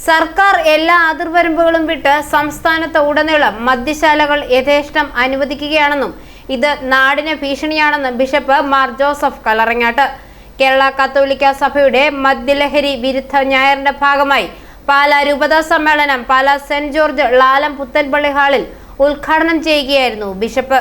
സർക്കാർ എല്ലാ അതിർവരമ്പുകളും വിട്ട് സംസ്ഥാനത്ത് ഉടനീളം മദ്യശാലകൾ യഥേഷ്ടം അനുവദിക്കുകയാണെന്നും ഇത് നാടിന് ഭീഷണിയാണെന്നും ബിഷപ്പ് മാർ ജോസഫ് കല്ലറങ്ങാട്ട് കേരള കത്തോലിക്ക സഭയുടെ മദ്യലഹരി വിരുദ്ധ ഞായറിന്റെ ഭാഗമായി പാലാ രൂപതാ സമ്മേളനം പാലാ സെന്റ് ജോർജ് ലാലം പുത്തൻപള്ളി ഹാളിൽ ഉദ്ഘാടനം ചെയ്യുകയായിരുന്നു ബിഷപ്പ്.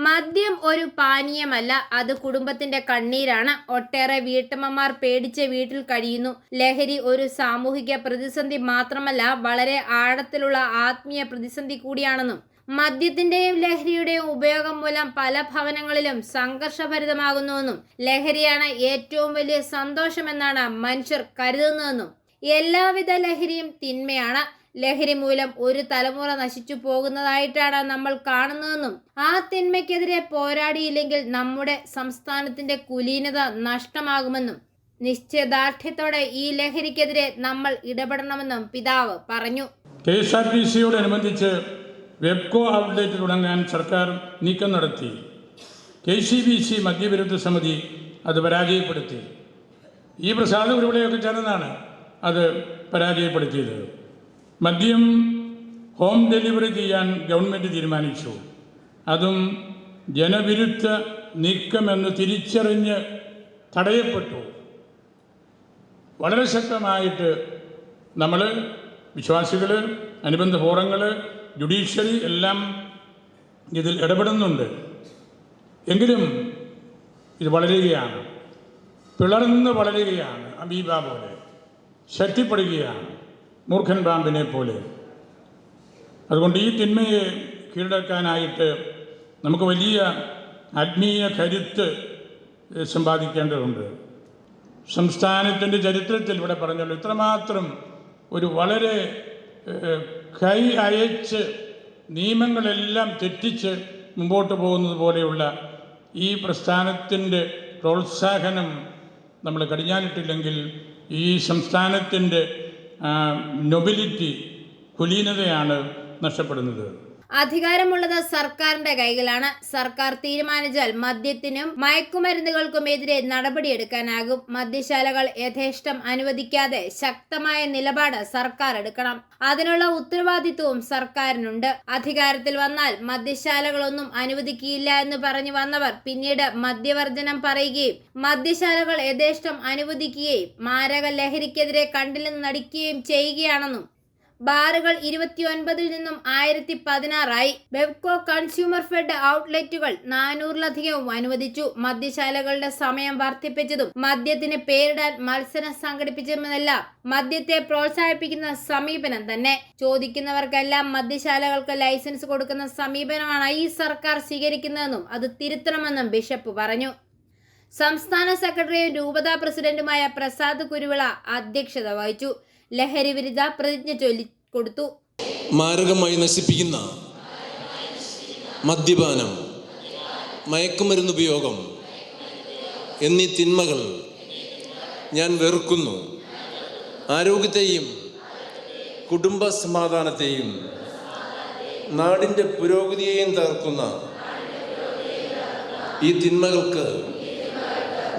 മദ്യം ഒരു പാനീയമല്ല, അത് കുടുംബത്തിന്റെ കണ്ണീരാണ്. ഒട്ടേറെ വീട്ടമ്മമാർ പേടിച്ച് വീട്ടിൽ കഴിയുന്നു. ലഹരി ഒരു സാമൂഹിക പ്രതിസന്ധി മാത്രമല്ല, വളരെ ആഴത്തിലുള്ള ആത്മീയ പ്രതിസന്ധി കൂടിയാണെന്നും മദ്യത്തിന്റെയും ലഹരിയുടെയും ഉപയോഗം മൂലം പല ഭവനങ്ങളിലും സംഘർഷഭരിതമാകുന്നുവെന്നും ലഹരിയാണ് ഏറ്റവും വലിയ സന്തോഷമെന്നാണ് മനുഷ്യർ കരുതുന്നതെന്നും എല്ലാവിധ ലഹരിയും തിന്മയാണ്. ലഹരി മൂലം ഒരു തലമുറ നശിച്ചു പോകുന്നതായിട്ടാണ് നമ്മൾ കാണുന്നതെന്നും ആ തിന്മയ്ക്കെതിരെ പോരാടിയില്ലെങ്കിൽ നമ്മുടെ സംസ്ഥാനത്തിന്റെ കുലീനത നഷ്ടമാകുമെന്നും നിശ്ചയദാർഢ്യത്തോടെ ഈ ലഹരിക്കെതിരെ നമ്മൾ ഇടപെടണമെന്നും പിതാവ് പറഞ്ഞു. KSRTCയോടനുബന്ധിച്ച് വെബ്കോ ഔട്ട്ലെറ്റ് തുടങ്ങാൻ സർക്കാർ നീക്കം നടത്തി. KCBC മദ്യവിരുദ്ധ സമിതി അത് പരാജയപ്പെടുത്തി. ഈ പ്രസാദ ഉരുവിടെയൊക്കെ ചേർന്നാണ് അത് പരാജയപ്പെടുത്തിയത്. മദ്യം ഹോം ഡെലിവറി ചെയ്യാൻ ഗവൺമെൻറ് തീരുമാനിച്ചു. അതും ജനവിരുദ്ധ നീക്കമെന്ന് തിരിച്ചറിഞ്ഞ് തടയപ്പെട്ടു. വളരെ ശക്തമായിട്ട് നമ്മൾ വിശ്വാസികൾ, അനുബന്ധ ഫോറങ്ങൾ, ജുഡീഷ്യറി എല്ലാം ഇതിൽ ഇടപെടുന്നുണ്ട്. എങ്കിലും ഇത് വളരുകയാണ്, പിളർന്ന് വളരുകയാണ്, അമീബ പോലെ ശക്തിപ്പെടുകയാണ്, മൂർഖൻ പാമ്പിനെ പോലെ. അതുകൊണ്ട് ഈ തിന്മയെ കീഴടക്കാനായിട്ട് നമുക്ക് വലിയ ആത്മീയ കരുത്ത് സമ്പാദിക്കേണ്ടതുണ്ട്. സംസ്ഥാനത്തിൻ്റെ ചരിത്രത്തിൽ ഇവിടെ പറഞ്ഞല്ലോ, ഇത്രമാത്രം ഒരു വളരെ കൈ അയച്ച് നിയമങ്ങളെല്ലാം തെറ്റിച്ച് മുമ്പോട്ട് പോകുന്നത് പോലെയുള്ള ഈ പ്രസ്ഥാനത്തിൻ്റെ പ്രോത്സാഹനം നമ്മൾ കടിഞ്ഞാനിട്ടില്ലെങ്കിൽ ഈ സംസ്ഥാനത്തിൻ്റെ നൊബിലിറ്റി, കുലീനതയാണ് നഷ്ടപ്പെടുന്നത്. അധികാരമുള്ളത് സർക്കാരിന്റെ കൈകളാണ്. സർക്കാർ തീരുമാനിച്ചാൽ മദ്യത്തിനും മയക്കുമരുന്നുകൾക്കുമെതിരെ നടപടിയെടുക്കാനാകും. മദ്യശാലകൾ യഥേഷ്ടം അനുവദിക്കാതെ ശക്തമായ നിലപാട് സർക്കാർ എടുക്കണം. അതിനുള്ള ഉത്തരവാദിത്വവും സർക്കാരിനുണ്ട്. അധികാരത്തിൽ വന്നാൽ മദ്യശാലകളൊന്നും അനുവദിക്കില്ല എന്ന് പറഞ്ഞു വന്നവർ പിന്നീട് മദ്യവർജനം പറയുകയും മദ്യശാലകൾ യഥേഷ്ടം അനുവദിക്കുകയും മാരക ലഹരിക്കെതിരെ കണ്ടില്ലെന്ന് നടിക്കുകയും ചെയ്യുകയാണെന്നും ബാറുകൾ 29 നിന്നും 1016 ബെവ്കോ കൺസ്യൂമർ ഫെഡ് ഔട്ട്ലെറ്റുകൾ 400-ലധികവും അനുവദിച്ചു. മദ്യശാലകളുടെ സമയം വർദ്ധിപ്പിച്ചതും മദ്യത്തിന് പേരിടാൻ മത്സരം സംഘടിപ്പിച്ചതുമെല്ലാം മദ്യത്തെ പ്രോത്സാഹിപ്പിക്കുന്ന സമീപനം തന്നെ. ചോദിക്കുന്നവർക്കെല്ലാം മദ്യശാലകൾക്ക് ലൈസൻസ് കൊടുക്കുന്ന സമീപനമാണ് ഈ സർക്കാർ സ്വീകരിക്കുന്നതെന്നും അത് തിരുത്തണമെന്നും ബിഷപ്പ് പറഞ്ഞു. സംസ്ഥാന സെക്രട്ടറിയും രൂപതാ പ്രസിഡന്റുമായ പ്രസാദ് കുരുവിള അധ്യക്ഷത വഹിച്ചു. ലഹരി വിരുദ്ധ പ്രതിജ്ഞ ചൊല്ലിക്കൊടുത്തു. മാരകമായി നശിപ്പിക്കുന്ന മദ്യപാനം, മയക്കുമരുന്ന് ഉപയോഗം എന്നീ തിന്മകൾ ഞാൻ വെറുക്കുന്നു. ആരോഗ്യത്തെയും കുടുംബ സമാധാനത്തെയും നാടിൻ്റെ പുരോഗതിയെയും തകർക്കുന്ന ഈ തിന്മകൾക്ക്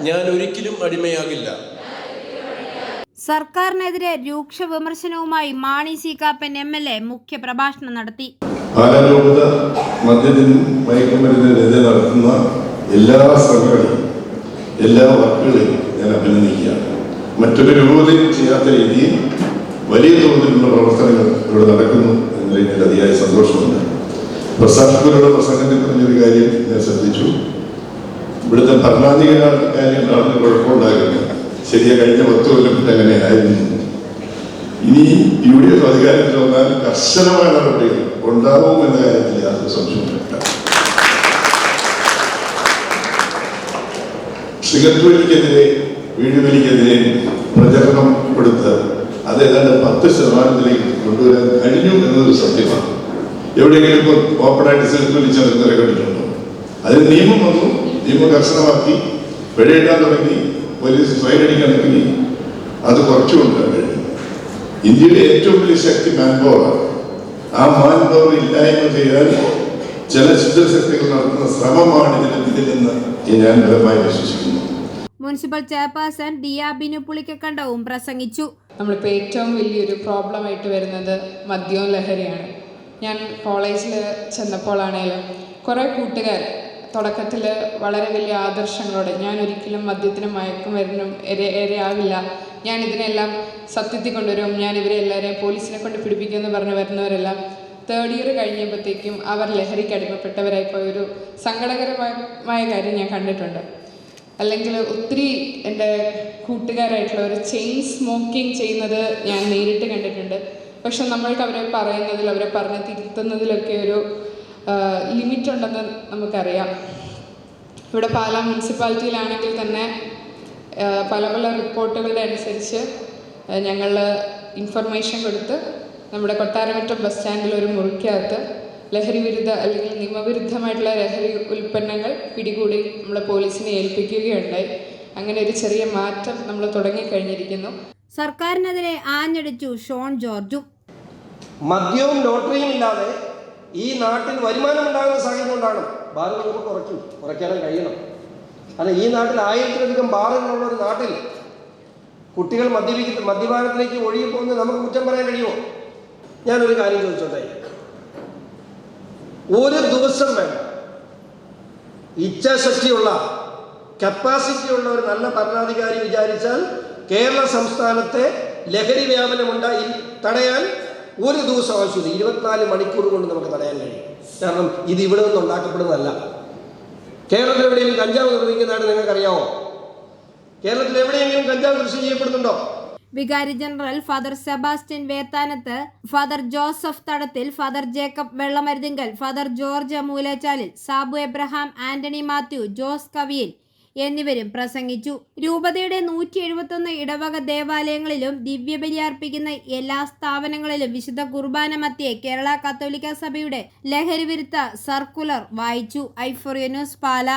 ഞാൻ ഒരിക്കലും അടിമയാകില്ല. സർക്കാരിനെതിരെ രൂക്ഷ വിമർശനവുമായി മാണി സി കാപ്പൻ MLA മുഖ്യ പ്രഭാഷണം നടത്തി. മദ്യത്തിനും മയക്കുമരുന്നിനെതിരെ നടത്തുന്ന എല്ലാ ശ്രമങ്ങളെയും, എല്ലാ വർക്കുകളെയും ഞാൻ അഭിനന്ദിക്കുകയാണ്. മറ്റൊരു രൂപതയും ചെയ്യാത്ത രീതിയിൽ വലിയ തോതിലുള്ള പ്രവർത്തനങ്ങൾ ഇവിടെ നടക്കുന്നു എന്നതിൽ അതിയായ സന്തോഷമുണ്ട്. പ്രസാദ് പ്രസംഗത്തിൽ പറഞ്ഞൊരു കാര്യം ഞാൻ ശ്രദ്ധിച്ചു. ഇവിടുത്തെ ഭരണാധികാരികളുടെ കാര്യങ്ങളാണ് കുഴപ്പമുണ്ടാകുന്നത്. ശരിയാ, കഴിഞ്ഞ 10 കൊല്ലം അങ്ങനെയായിരുന്നു. ഇനി UDF അധികാരത്തിൽ വന്നാൽ കർശനമായ നടപടികൾ ഉണ്ടാവും എന്ന കാര്യത്തിൽ യാതൊരു സംശയവുമില്ല. സിഗരറ്റ് വലിക്കെതിരെ, വീടുവലിക്കെതിരെ പ്രചരണം കൊടുത്ത് അത് ഏതാണ്ട് 10% കൊണ്ടുവരാൻ കഴിഞ്ഞു എന്നതൊരു സത്യമാണ്. എവിടെയെങ്കിലും ഇപ്പോൾ ഓപ്പണായിട്ട് സിഗരറ്റ് വലിച്ചെടുത്തവരെ കണ്ടിട്ടുണ്ടോ? അതിന് നിയമം വന്നു, നിയമം കർശനമാക്കി, പിഴയിടാൻ തുടങ്ങി, പോലീസ് ഫൈനടിക്കാൻ തുടങ്ങി. അത് കുറച്ചു കൊണ്ടുവരാൻ കഴിഞ്ഞു. ഇന്ത്യയുടെ ഏറ്റവും വലിയ ശക്തി മാൻ പവറാണ്. ആ മാൻ പവർ ഇല്ലായ്മ ചെയ്യാൻ ചില ശുദ്ധശക്തികൾ നടത്തുന്ന ശ്രമമാണ് ഇതിലെന്ന് ഞാൻ ബലമായി വിശ്വസിക്കുന്നു. മുനിസിപ്പൽ ചെയർപേഴ്സൺ ദിയ ബിനു പുളിക്കക്കണ്ടവും പ്രസംഗിച്ചു. നമ്മളിപ്പോൾ ഏറ്റവും വലിയൊരു പ്രോബ്ലമായിട്ട് വരുന്നത് മദ്യവും ലഹരിയാണ്. ഞാൻ കോളേജിൽ ചെന്നപ്പോഴാണേലും കുറേ കൂട്ടുകാർ തുടക്കത്തിൽ വളരെ വലിയ ആദർശങ്ങളോടെ ഞാൻ ഒരിക്കലും മദ്യത്തിനും മയക്കുമരുന്നും ഇരയാവില്ല, ഞാൻ ഇതിനെല്ലാം സത്യത്തിൽ കൊണ്ടുവരും, ഞാൻ ഇവരെ എല്ലാവരെയും പോലീസിനെ കൊണ്ട് പിടിപ്പിക്കുമെന്ന് പറഞ്ഞ് വരുന്നവരെല്ലാം തേർഡ് ഇയർ കഴിഞ്ഞപ്പോഴത്തേക്കും അവർ ലഹരിക്ക് അടിമപ്പെട്ടവരായി പോയൊരു സങ്കടകരമായ കാര്യം ഞാൻ കണ്ടിട്ടുണ്ട്. അല്ലെങ്കിൽ ഒത്തിരി എൻ്റെ കൂട്ടുകാരായിട്ടുള്ള ഒരു ചെയിൻ സ്മോക്കിംഗ് ചെയ്യുന്നത് ഞാൻ നേരിട്ട് കണ്ടിട്ടുണ്ട്. പക്ഷെ നമ്മൾക്ക് അവരെ പറയുന്നതിൽ, അവരെ പറഞ്ഞ് തിരുത്തുന്നതിലൊക്കെ ഒരു ലിമിറ്റ് ഉണ്ടെന്ന് നമുക്കറിയാം. ഇവിടെ പാലാ മുനിസിപ്പാലിറ്റിയിലാണെങ്കിൽ തന്നെ പല പല റിപ്പോർട്ടുകളുടെ അനുസരിച്ച് ഞങ്ങൾ ഇൻഫർമേഷൻ കൊടുത്ത് നമ്മുടെ കൊട്ടാരമറ്റം ബസ് സ്റ്റാൻഡിൽ ഒരു മുറിക്കകത്ത് ലഹരി വിരുദ്ധ അല്ലെങ്കിൽ നിയമവിരുദ്ധമായിട്ടുള്ള ലഹരി ഉൽപ്പന്നങ്ങൾ പിടികൂടി നമ്മളെ പോലീസിനെ ഏൽപ്പിക്കുകയുണ്ടായി. അങ്ങനെ ഒരു ചെറിയ മാറ്റം നമ്മൾ തുടങ്ങിക്കഴിഞ്ഞിരിക്കുന്നു. സർക്കാരിനെതിരെ ആഞ്ഞടിച്ചു ഷോൺ ജോർജും. മദ്യവും ലോട്ടറിയും ഇല്ലാതെ ഈ നാട്ടിൽ വരുമാനം ഉണ്ടാകുന്ന സാഹചര്യം കൊണ്ടാണ് ബാറ് നമുക്ക് കുറയ്ക്കാനും കഴിയണം. അല്ല, ഈ നാട്ടിൽ 1000-ലധികം ബാറുകളുള്ള ഒരു നാട്ടിൽ കുട്ടികൾ മദ്യപാനത്തിലേക്ക് ഒഴുകി പോകുന്നത് നമുക്ക് കുറ്റം പറയാൻ കഴിയുമോ? ഞാനൊരു കാര്യം ചോദിച്ചോട്ടെ, ഒരു ദിവസം വേണ്ട, ഇച്ഛാശക്തിയുള്ള കപ്പാസിറ്റിയുള്ള ഒരു നല്ല ഭരണാധികാരി വിചാരിച്ചാൽ കേരള സംസ്ഥാനത്തെ ലഹരി വ്യാപനമുണ്ടായി തടയാൻ ഒരു ദിവസം ആവശ്യമില്ല, 24 മണിക്കൂർ കൊണ്ട് നമുക്ക് തടയാൻ കഴിയും. കാരണം ഇത് ഇവിടെ നിന്ന് ഉണ്ടാക്കപ്പെടുന്നതല്ല. കേരളത്തിൽ എവിടെയെങ്കിലും കഞ്ചാവ് നിർമ്മിക്കുന്നതായിട്ട് നിങ്ങൾക്കറിയാമോ? കേരളത്തിൽ എവിടെയെങ്കിലും കഞ്ചാവ് കൃഷി ചെയ്യപ്പെടുന്നുണ്ടോ? വികാരി general father Sebastian Vethanath, father Joseph Thadathil, father Jacob Vellamaruthinkal, father George Moolechalil, Sabu Abraham, Antony Mathew, Jose Kaviyil എന്നിവരും പ്രസംഗിച്ചു. രൂപതയുടെ 171 ഇടവക ദേവാലയങ്ങളിലും ദിവ്യബലിയർപ്പിക്കുന്ന എല്ലാ സ്ഥാപനങ്ങളിലും വിശുദ്ധ കുർബാന മധ്യേ കേരള കത്തോലിക്ക സഭയുടെ ലഹരി വിരുദ്ധ സർക്കുലർ വായിച്ചു. ഐഫോറിയ ന്യൂസ്, പാല.